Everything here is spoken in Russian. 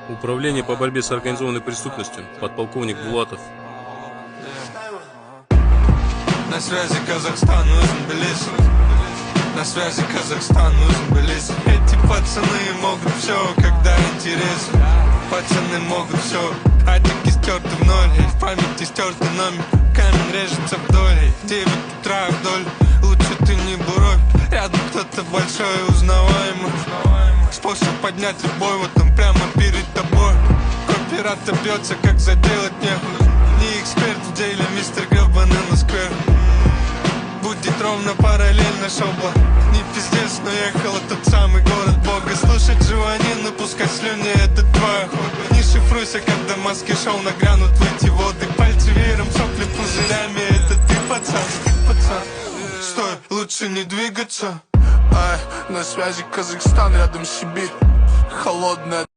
Управление по борьбе с организованной преступностью, подполковник Булатов. На связи Казахстан, нужен Тбилиси. На связи Казахстан, нужен Тбилиси. Эти пацаны могут все, когда интересно. Пацаны могут все, а тики стерты в ноль. В памяти стертый номер, камень режется вдоль. 9 утра вдоль, лучше ты не буровь. Рядом кто-то большой и узнаваемый. Способ поднять любой, вот он прямо перед тобой. Кооператор бьется, как заделать нехуй. Не эксперт в деле, мистер гребаный на сквер. Будет ровно параллельно шобла. Не пиздец, но ехала тот самый город Бога. Слушать жеванину, пускать слюни, это твоя хобби. Не шифруйся, когда маски шоу нагрянут в эти воды. Пальцы веером, сопли пузырями, это ты, пацан. Стой, лучше не двигаться. Ай, на связи Казахстан, рядом Сибирь. Холодная